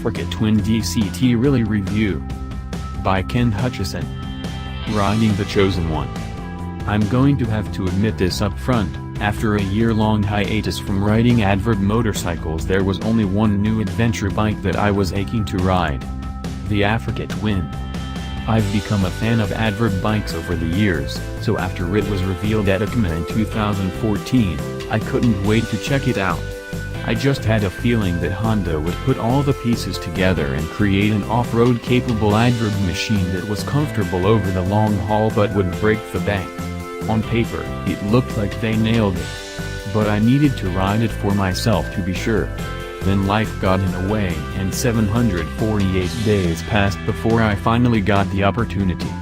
Africa Twin DCT Really Review by Ken Hutchison. Riding the Chosen One. I'm going to have to admit this up front, after a year-long hiatus from riding adverb motorcycles, there was only one new adventure bike that I was aching to ride. The Africa Twin. I've become a fan of adverb bikes over the years, so after it was revealed at OTOMODE in 2014, I couldn't wait to check it out. I just had a feeling that Honda would put all the pieces together and create an off-road capable adverb machine that was comfortable over the long haul but would break the bank. On paper, it looked like they nailed it. But I needed to ride it for myself to be sure. Then life got in the way and 748 days passed before I finally got the opportunity.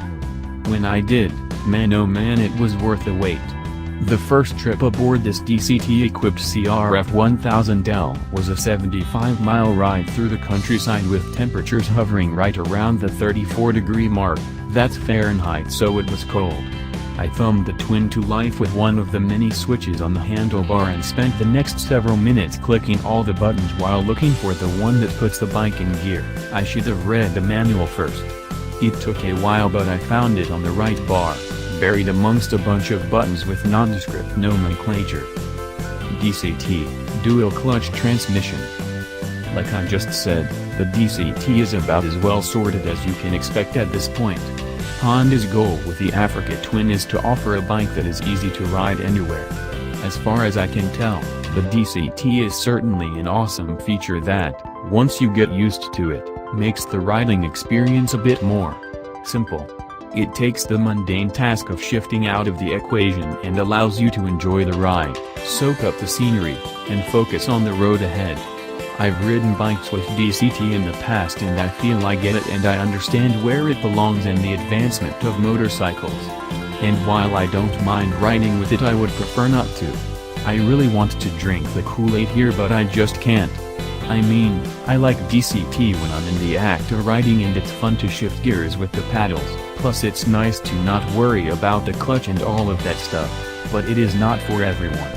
When I did, man oh man, it was worth the wait. The first trip aboard this DCT-equipped CRF 1000L was a 75-mile ride through the countryside with temperatures hovering right around the 34-degree mark, that's Fahrenheit, so it was cold. I thumbed the Twin to life with one of the many switches on the handlebar and spent the next several minutes clicking all the buttons while looking for the one that puts the bike in gear. I should have read the manual first. It took a while, but I found it on the right bar, buried amongst a bunch of buttons with nondescript nomenclature. DCT, dual clutch transmission. Like I just said, the DCT is about as well sorted as you can expect at this point. Honda's goal with the Africa Twin is to offer a bike that is easy to ride anywhere. As far as I can tell, the DCT is certainly an awesome feature that, once you get used to it, makes the riding experience a bit more simple. It takes the mundane task of shifting out of the equation and allows you to enjoy the ride, soak up the scenery, and focus on the road ahead. I've ridden bikes with DCT in the past and I feel I get it and I understand where it belongs in the advancement of motorcycles. And while I don't mind riding with it, I would prefer not to. I really want to drink the Kool-Aid here, but I just can't. I mean, I like DCT when I'm in the act of riding and it's fun to shift gears with the paddles, plus it's nice to not worry about the clutch and all of that stuff, but it is not for everyone.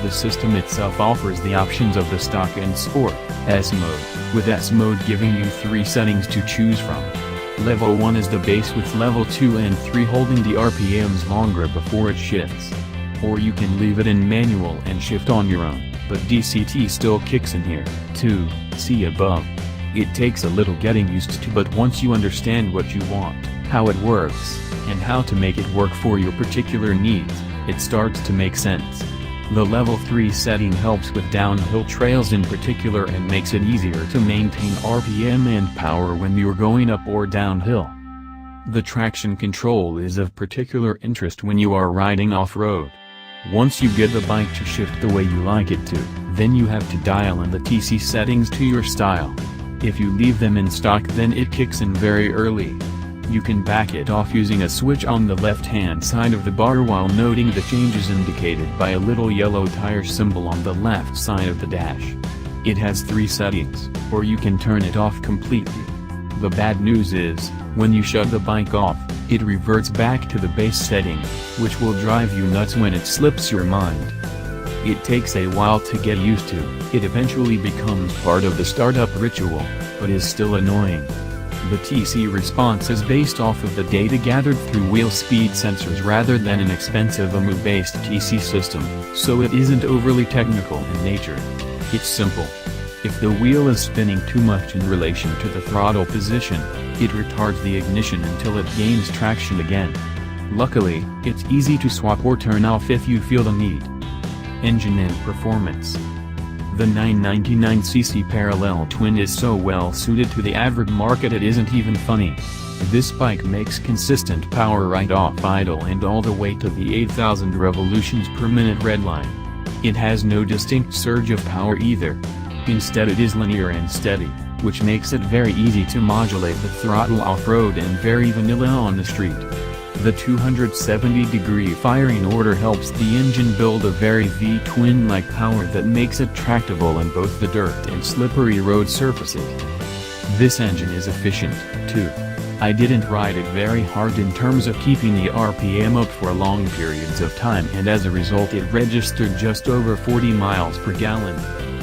The system itself offers the options of the stock and sport S mode, with S mode giving you 3 settings to choose from. Level 1 is the base, with level 2 and 3 holding the RPMs longer before it shifts. Or you can leave it in manual and shift on your own, but DCT still kicks in here, too, see above. It takes a little getting used to, but once you understand what you want, how it works, and how to make it work for your particular needs, it starts to make sense. The level 3 setting helps with downhill trails in particular and makes it easier to maintain RPM and power when you're going up or downhill. The traction control is of particular interest when you are riding off-road. Once you get the bike to shift the way you like it to, then you have to dial in the TC settings to your style. If you leave them in stock, then it kicks in very early. You can back it off using a switch on the left-hand side of the bar while noting the changes indicated by a little yellow tire symbol on the left side of the dash. It has 3 settings, or you can turn it off completely. The bad news is, when you shut the bike off, it reverts back to the base setting, which will drive you nuts when it slips your mind. It takes a while to get used to, it eventually becomes part of the startup ritual, but is still annoying. The TC response is based off of the data gathered through wheel speed sensors rather than an expensive OTOMODE-based TC system, so it isn't overly technical in nature. It's simple. If the wheel is spinning too much in relation to the throttle position, it retards the ignition until it gains traction again. Luckily, it's easy to swap or turn off if you feel the need. Engine and performance. The 999cc parallel twin is so well suited to the adverb market it isn't even funny. This bike makes consistent power right off idle and all the way to the 8,000 revolutions per minute redline. It has no distinct surge of power either. Instead, it is linear and steady, which makes it very easy to modulate the throttle off-road and very vanilla on the street. The 270-degree firing order helps the engine build a very V-twin-like power that makes it tractable in both the dirt and slippery road surfaces. This engine is efficient, too. I didn't ride it very hard in terms of keeping the RPM up for long periods of time, and as a result it registered just over 40 miles per gallon.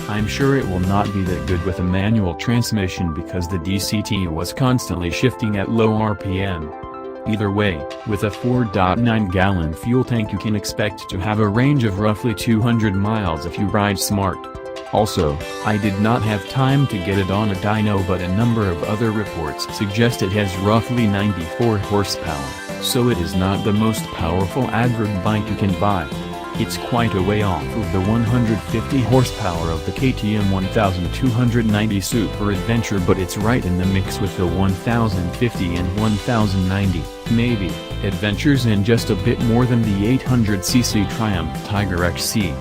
I'm sure it will not be that good with a manual transmission because the DCT was constantly shifting at low RPM. Either way, with a 4.9-gallon fuel tank you can expect to have a range of roughly 200 miles if you ride smart. Also, I did not have time to get it on a dyno, but a number of other reports suggest it has roughly 94 horsepower, so it is not the most powerful adverb bike you can buy. It's quite a way off of the 150 horsepower of the KTM 1290 Super Adventure, but it's right in the mix with the 1050 and 1090, maybe, Adventures, and just a bit more than the 800cc Triumph Tiger XC.